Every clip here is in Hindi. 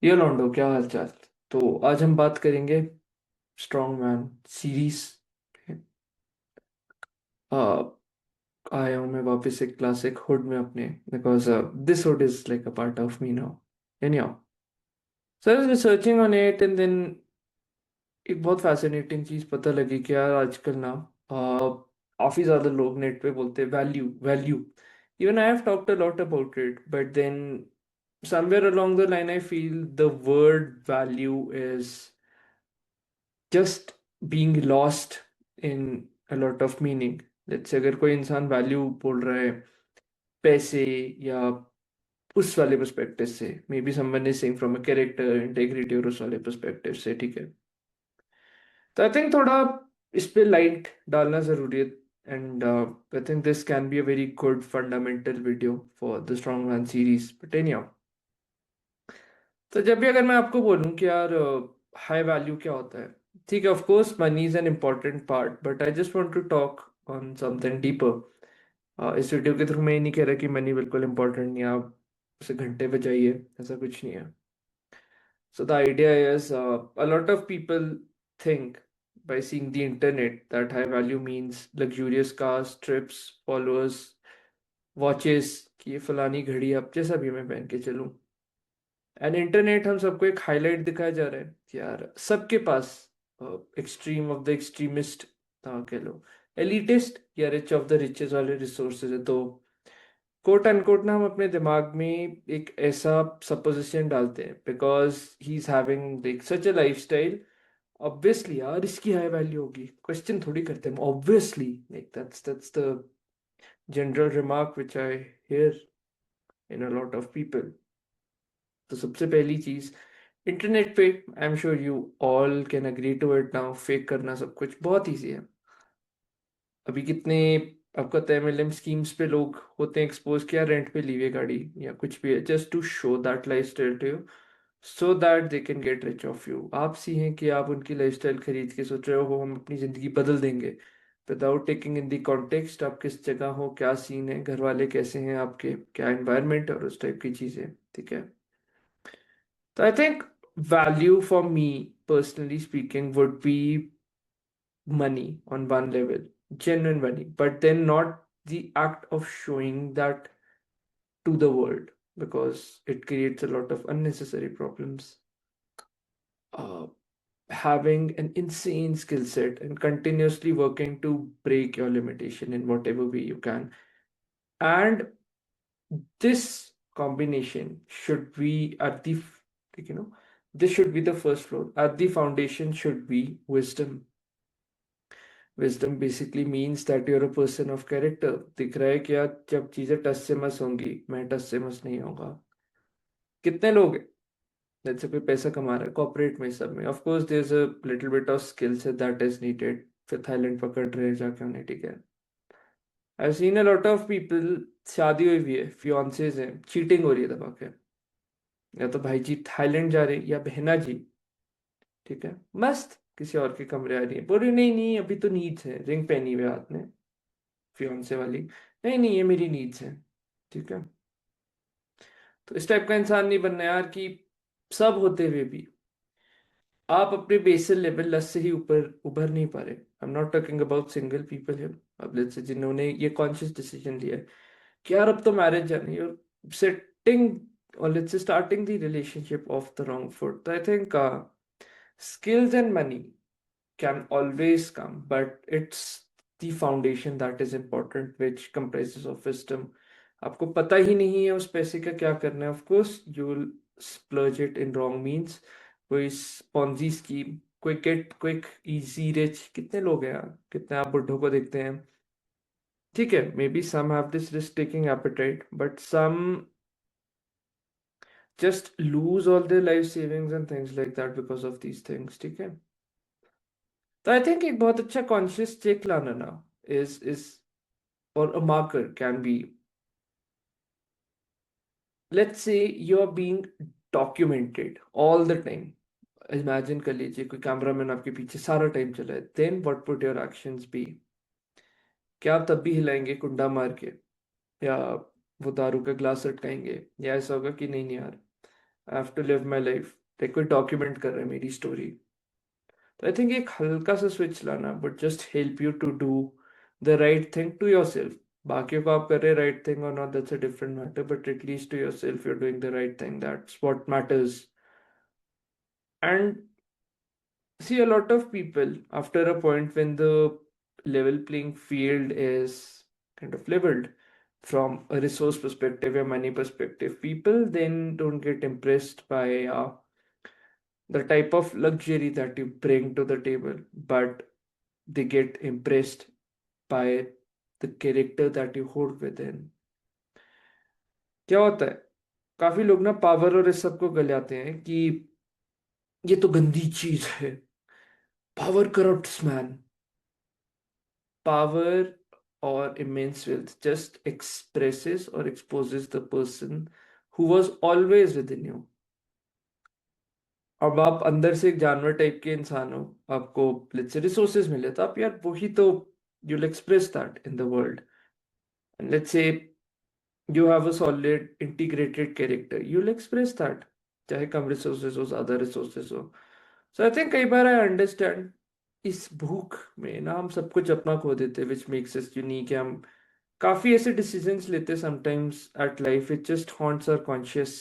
ये लॉन्डो, क्या हाल चाल। तो आज हम बात करेंगे स्ट्रॉन्ग मैन सीरीज। आया हूँ मैं वापस एक क्लासिक हुड में अपने, because this hood is like a part of me now. Anyhow, so I was researching on it and then एक बहुत फैसिनेटिंग चीज पता लगी कि यार आजकल ना काफी ज्यादा लोग नेट पे बोलते हैं value value. Even I have talked a lot about it, but then somewhere along the line I feel the word value is just being lost in a lot of meaning. Let's say अगर कोई इंसान वैल्यू बोल रहा है पैसे या उस वाले पर्सपेक्टिव से, may be someone is saying from a character integrity और उस वाले पर्सपेक्टिव से, ठीक है। तो आई थिंक थोड़ा इस पे लाइट डालना जरूरी है। And I think this can be a very good fundamental video for the strong man series, but anyhow. तो जब भी अगर मैं आपको बोलूं कि यार हाई वैल्यू क्या होता है, ठीक है, of course money is an important part, but I just want to talk on something deeper. इस वीडियो के थ्रू मैं ये नहीं कह रहा कि मनी बिल्कुल इम्पोर्टेंट नहीं है, आप उसे घंटे बजाइए, ऐसा कुछ नहीं है। So the idea is a lot of people think by seeing the internet that high value means luxurious cars, trips, followers, watches, कि ये फलानी घड़ी आप जैसा भी मैं पहन के चलूं। एंड इंटरनेट हम सबको एक हाईलाइट दिखाया जा रहा है कि यार सबके पास एक्सट्रीम ऑफ द एक्सट्रीमिस्ट, कह लो एलिटिस्ट या रिच ऑफ द रिचेस वाले रिसोर्सेज है। तो कोट अनकोट ना हम अपने दिमाग में एक ऐसा सपोजिशन डालते हैं because he is having like such a lifestyle. Obviously यार इसकी हाई वैल्यू होगी, क्वेश्चन थोड़ी करते हैं, obviously like that's the general remark which I hear in a lot of people. तो सबसे पहली चीज, इंटरनेट पे I am sure you all can agree to it now, fake करना सब कुछ बहुत ईजी है। अभी कितने आपका एमएलएम स्कीम्स पे लोग होते हैं एक्सपोज, किया रेंट पे ली हुई गाड़ी या कुछ भी है, just to show that lifestyle to you, so that they can get rich off you. आप सी हैं कि आप उनकी लाइफस्टाइल खरीद के सोच रहे हो हम अपनी जिंदगी बदल देंगे, without taking in the context आप किस जगह हो, क्या सीन है, घर वाले कैसे हैं आपके, क्या एनवायरनमेंट और उस टाइप की चीजें, ठीक है। So I think value for me, personally speaking, would be money on one level, genuine money, but then not the act of showing that to the world because it creates a lot of unnecessary problems. Uh, Having an insane skill set and continuously working to break your limitation in whatever way you can. And this combination should be at the, like, this should be the first floor. At the foundation should be wisdom. Wisdom basically means that you're a person of character. दिख रहा है कि यार जब चीजें टस से मस होंगी, मैं टस से मस नहीं होगा। कितने लोग हैं जैसे कोई पैसा कमा रहा है कॉर्पोरेट में, सब में of course there is a little bit of skill set that is needed. फिर थाईलैंड पकड़ रहे हैं जाके उन्हें, ठीक है। I seen a lot of people, शादी हुई भी है, फियांसेस हैं, चीटिंग हो रही है दबा के, या तो भाई जी थाईलैंड जा रहे हैं या बहना जी, ठीक है, मस्त किसी और के कमरे आ रही है, बोल रही नहीं नहीं अभी तो नीड्स है, रिंग पहनी हुई है हाथ में, फियांसे वाली, नहीं नहीं ये मेरी नीड्स है, ठीक है। तो इस टाइप का इंसान नहीं बनना यार कि सब होते हुए भी आप अपने बेसल लेवल लस से ही ऊपर उभर नहीं पा रहे। I am not talking about single people है, अब लेट्स से जिन्होंने ये कॉन्शियस डिसीजन लिया है कि यार अब तो मैरिज जानी है, और सेटिंग और let's say starting the relationship off the wrong foot. तो I think skills and money can always come, but it's the foundation that is important, which comprises of wisdom. आपको पता ही नहीं है उस पैसे का क्या करना है, of course you will splurge it in wrong means। कोई स्पॉन्जी स्कीम, कोई गेट क्विक इजी रिच, कितने लोग हैं यार, कितने आप बुढ़ों को देखते हैं, ठीक है, maybe some have this risk taking appetite but some just lose all their life savings and things like that because of these things, ठीक है। तो आई थिंक एक बहुत अच्छा कॉन्शियस चेक लाना ना इज और a marker can be, let's say you are being documented all the time. Imagine कर लीजिए कोई कैमरामैन आपके पीछे सारा टाइम चला है, then what would your actions be. क्या आप तब भी हिलाएंगे कुंडा मार के, या वो दारू का ग्लास लटकाएंगे, या ऐसा होगा कि नहीं नहीं यार I have to live my life, like कोई डॉक्यूमेंट कर रहा है मेरी स्टोरी। तो आई थिंक एक हल्का सा स्विच लाना but just help you to do the right thing to yourself. बाकी को आप कर रहे राइट थिंग और not, that's a different matter, but at least to yourself you are doing the right thing, that's what matters. And see, a lot of people, after a point when the level playing field is kind of leveled from a resource perspective or money perspective, people then don't get impressed by the type of luxury that you bring to the table, but they get impressed by the character that you hold within. क्या होता है, काफी लोग ना पावर और इस सब को गलाते हैं कि ये तो गंदी चीज है, power corrupts man. Power or immense wealth just expresses or exposes the person who was always within you. अब आप अंदर से एक जानवर टाइप के इंसान हो, आपको लेट्स से रिसोर्सेज मिले, तो आप यार वही तो you'll express that in the world. And let's say you have a solid integrated character, you'll express that, चाहे कम रिसोर्सेज हो ज्यादा रिसोर्सेज हो। सो आई थिंक कई बार आई अंडरस्टैंड इस भूख में ना हम सब कुछ अपना खो देते, विच मेक्स अस यूनिक। हम काफी ऐसे डिसीजंस लेते sometimes at life, it just haunts our conscious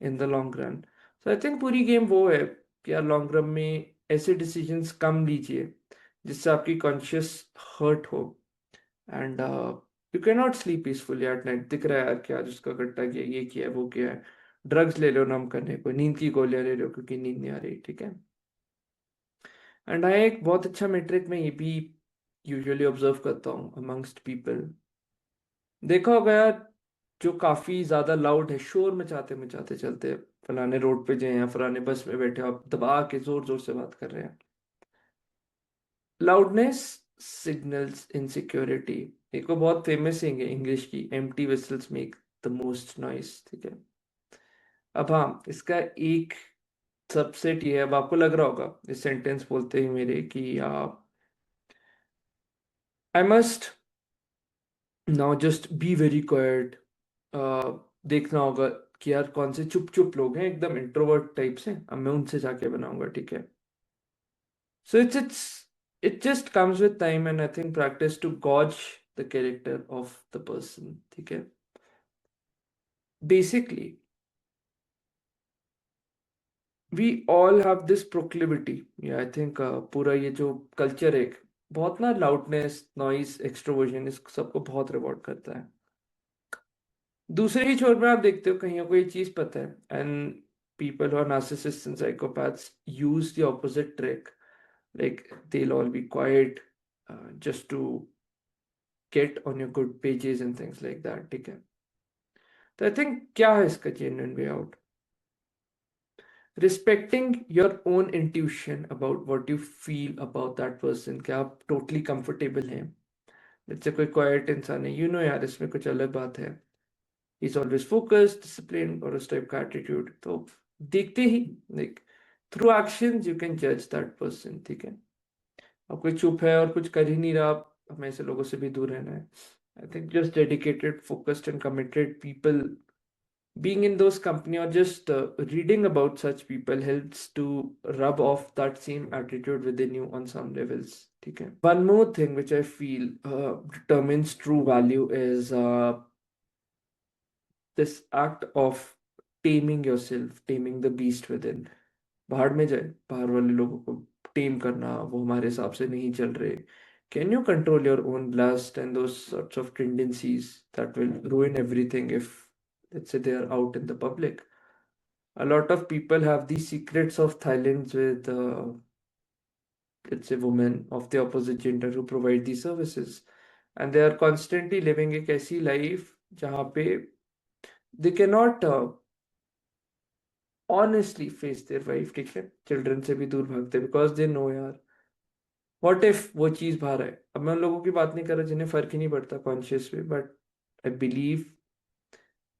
in the long run. So I think पूरी गेम वो है कि यार लॉन्ग रन में ऐसे डिसीजंस कम लीजिए जिससे आपकी कॉन्शियस हर्ट हो। And you can not sleep peacefully at night, दिख रहा है यार कि आज उसका गट्टा किया, ये किया है, वो किया है। ड्रग्स ले लो नम करने को, नींद की गोलियां ले लो क्योंकि नींद नहीं आ रही, ठीक है। एंड आई एक बहुत अच्छा मेट्रिक में ये भी यूजुअली ऑब्जर्व करता हूँ अमंगस्ट पीपल, देखा होगा यार, जो काफी ज्यादा लाउड है, शोर मचाते मचाते चलते हैं, फलाने रोड पे जाए या फलाने बस में बैठे हो, आप दबा के जोर जोर से बात कर रहे हैं। Loudness signals insecurity. एक वो बहुत फेमस है इंग्लिश की, empty vessels make the most noise, ठीक है। अब हाँ, इसका एक सबसेट ये है, अब आपको लग रहा होगा इस सेंटेंस बोलते ही मेरे कि I must now just be very quite. देखना होगा कि यार कौन से चुप चुप लोग हैं एकदम इंट्रोवर्ट टाइप से, अब मैं उनसे जाके बनाऊंगा, ठीक है। So it's it just comes with time and I think practice to gauge the character of the person, ठीक है। Basically we all have this proclivity, I think पूरा ये जो कल्चर है एक बहुत ना लाउडनेस नॉइज एक्सट्रोवर्जन इस सबको बहुत रिवॉर्ड करता है। दूसरे ही छोर में आप देखते हो कहीं को ये चीज पता है, and people who are narcissists and psychopaths use the opposite trick, like they'll all be quiet just to get on your good pages and things like that, ठीक है। तो आई थिंक क्या है इसका genuine way out, respecting your own intuition about what you feel about that person, क्या आप टोटली कंफर्टेबल हैं। जैसे कोई क्वाइट इंसान है, यू नो यार इसमें कुछ अलग बात है, इज ऑलवेज फोकस्ड डिसिप्लिन और उस टाइप का एटीट्यूड, तो देखते ही like through action you can जज दैट पर्सन, ठीक है। अब कोई चुप है और कुछ कर ही नहीं रहा, हमें ऐसे लोगों से भी दूर रहना है। I think just dedicated focused and committed people being in those company or just reading about such people helps to rub off that same attitude within you on some levels, ठीक है। One more thing which I feel determines true value is this act of taming yourself, taming the beast within। बाहर में जाए, बाहर वाले लोगों को टेम करना, वो हमारे हिसाब से नहीं चल रहे। Can you control your own lust and those sorts of tendencies that will ruin everything if, let's say, they are out in the public? A lot of people have these secrets of Thailand with, let's say, women of the opposite gender who provide these services, and they are constantly living एक ऐसी life जहाँ पे they cannot honestly face their wife, ठीक है, children से भी दूर भागते because they know यार what if वो चीज बाहर है। अब मैं उन लोगों की बात नहीं कर रहा जिन्हें फर्क ही नहीं पड़ता कॉन्शियस में, but I believe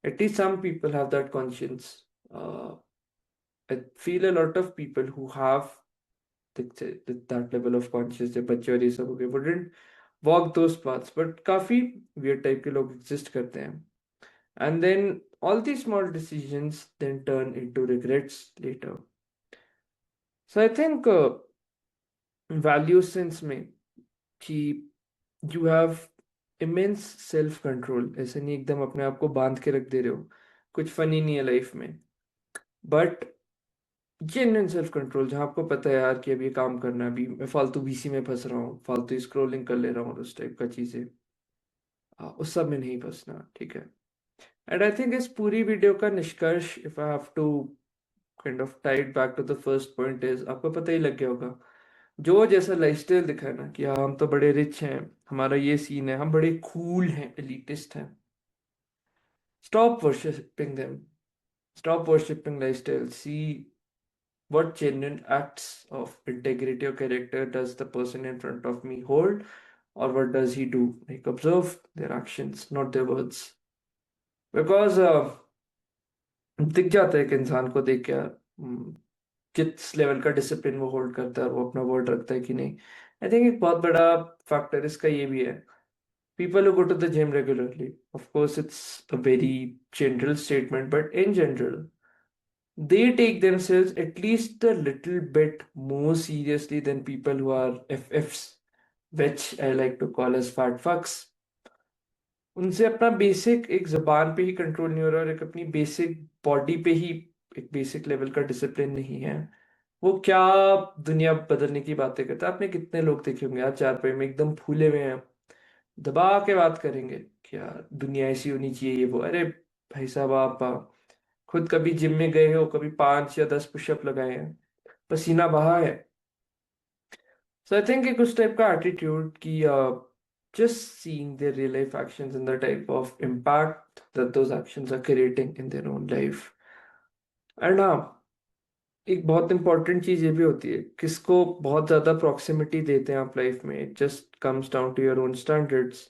at least some people have that conscience। I feel a lot of people who have that level of conscious, जब बच्चे और ये सब हो गए, wouldn't walk those paths, but काफी weird type के लोग exist करते हैं। And then all these small decisions then turn into regrets later. So I think value sense में कि you have immense self control, ऐसे नहीं एकदम अपने आप को बांध के रख दे रहे हो, कुछ फनी नहीं है लाइफ में, बट जेन्युइन सेल्फ कंट्रोल जहाँ आपको पता है यार कि अब ये काम करना है, अभी मैं फालतू बीसी में फंस रहा हूँ, फालतू स्क्रोलिंग कर ले रहा हूँ, उस टाइप का चीजें, उस सब में नहीं फंसना, ठीक है। एंड आई थिंक इस पूरी वीडियो का निष्कर्ष, if I have to kind of tied back to the first point, is आपको पता ही लग गया होगा, जो जैसा लाइफस्टाइल दिखा है ना कि हाँ हम तो बड़े रिच हैं, हमारा ये सीन है, हम बड़े कूल हैं, एलिटिस्ट हैं, stop worshipping them, stop worshipping lifestyle, see what genuine acts of integrity or character does the person in front of me hold, or what does he do, like observe their actions, not their words, because दिख जाता है कि इंसान को देख के किस लेवल का डिसिप्लिन वो होल्ड करता है और वो अपना वर्ड रखता है कि नहीं। आई थिंक एक बहुत बड़ा फैक्टर इसका ये भी है, people who go to the gym regularly, of course it's a very general statement, but in general they take themselves at least a little bit more seriously than people who are FFs, which I like to call as fat fucks. उनसे अपना बेसिक एक जबान पे ही कंट्रोल नहीं हो रहा और एक अपनी बेसिक बॉडी पे ही एक बेसिक लेवल का डिसिप्लिन नहीं है, वो क्या दुनिया बदलने की बातें करते हैं। आपने कितने लोग देखे होंगे यार चारपाई में एकदम फूले हुए हैं, दबा के बात करेंगे कि यार दुनिया ऐसी होनी चाहिए, ये वो, अरे भाई साहब आप खुद कभी जिम में गए हो, कभी 5 या 10 पुशअप लगाए हैं, पसीना बहा है। सो आई थिंक एक उस टाइप का एटीट्यूड कि just seeing their real life actions and the type of impact that those actions are creating in their own life. And हाँ, एक बहुत इंपॉर्टेंट चीज ये भी होती है, किसको बहुत ज्यादा प्रॉक्सिमिटी देते हैं आप लाइफ में, it just comes down to your own standards.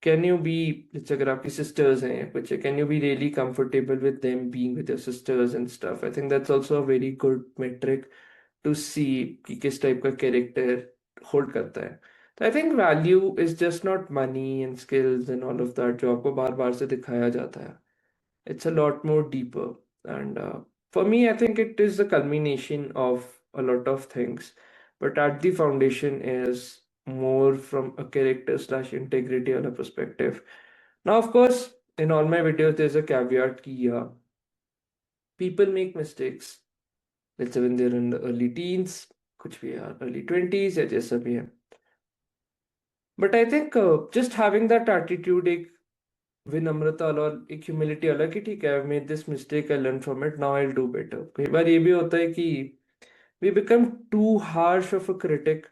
Can you be, जैसे अगर आपकी सिस्टर्स हैं या कुछ है, can you be really comfortable with them being with your sisters and stuff. I think that's also a very good metric to see कि किस टाइप का कैरेक्टर होल्ड करता है। तो I think value is just not money and skills and all of that जो आपको बार बार से दिखाया जाता है, it's a lot more deeper. And for me, I think it is the culmination of a lot of things. But at the foundation is more from a character slash integrity on a perspective. Now, of course, in all my videos, there's a caveat ki people make mistakes. Let's say when they're in the early teens, kuch bhi hai, early 20s, या जैसा भी है. But I think just having that attitude, एक विनम्रता वाला और एक ह्यूमिलिटी वाला कि ठीक है, I made this mistake, I learn from it, now I will do better. कई बार ये भी होता है कि we become too harsh of a critic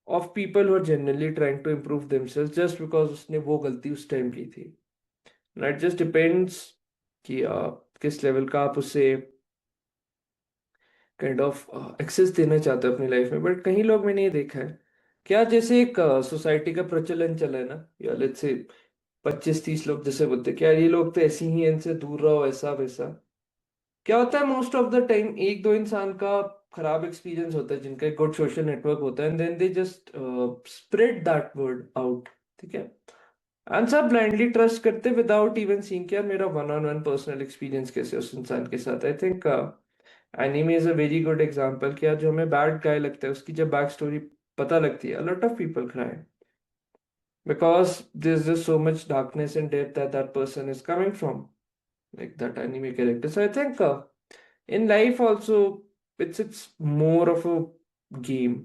of people who are generally trying to improve themselves just because उसने वो गलती उस टाइम की थी। इट जस्ट डिपेंड्स कि किस लेवल का आप उसे काइंड ऑफ एक्सेस देना चाहते हो अपनी लाइफ में। बट कहीं लोग मैंने ये देखा है, क्या जैसे एक सोसाइटी का प्रचलन चला है ना, या लेट्स से 25-30 लोग जैसे बोलते हैं कि यार ये लोग तो ऐसी ही हैं, इनसे दूर रहो, ऐसा वैसा। क्या होता है मोस्ट ऑफ द टाइम, एक दो इंसान का खराब एक्सपीरियंस होता है जिनका एक गुड सोशल नेटवर्क होता है, and then they just spread that word out, ठीक है। एंड सब ब्लाइंडली ट्रस्ट करते विदाउट इवन सीइंग कि यार मेरा one on one personal experience कैसे है उस इंसान के साथ। I think anime is a very good example कि यार जो हमें बैड गाय लगता है उसकी जब बैक स्टोरी पता लगती है, अ lot of people cry because there's just so much darkness and depth that that person is coming from, like that anime character. So I think in life also it's more of a game.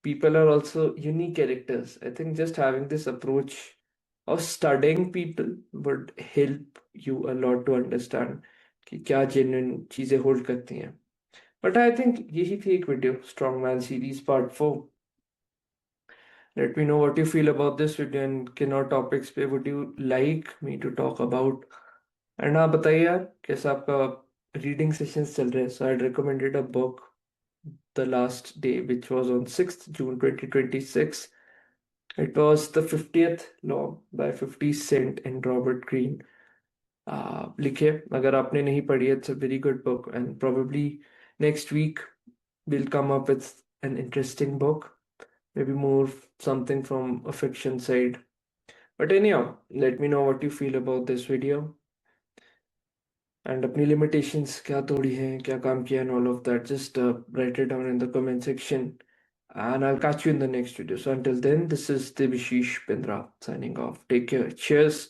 People are also unique characters. I think just having this approach of studying people would help you a lot to understand कि क्या genuine चीजें hold करती हैं। But I think यही थी एक video, Strongman series part 4। Let me know what you feel about this video and किन और टॉपिक्स पे would you like me to talk about। And हाँ बताइए यार कैसा आपका रीडिंग सेशंस चल रहे हैं। सो आई recommended a book the last day which was on 6th June 2026। It was The 50th Law by 50 Cent and Robert Greene। लिखे, अगर आपने नहीं पढ़ी है, it's a very good book and probably next week we'll come up with an interesting book, maybe more something from a fiction side। But anyhow, let me know what you feel about this video and अपनी limitations क्या तोड़ी हैं क्या काम किया and all of that. Just write it down in the comment section and I'll catch you in the next video. So until then, this is Debashish Pindra signing off. Take care. Cheers.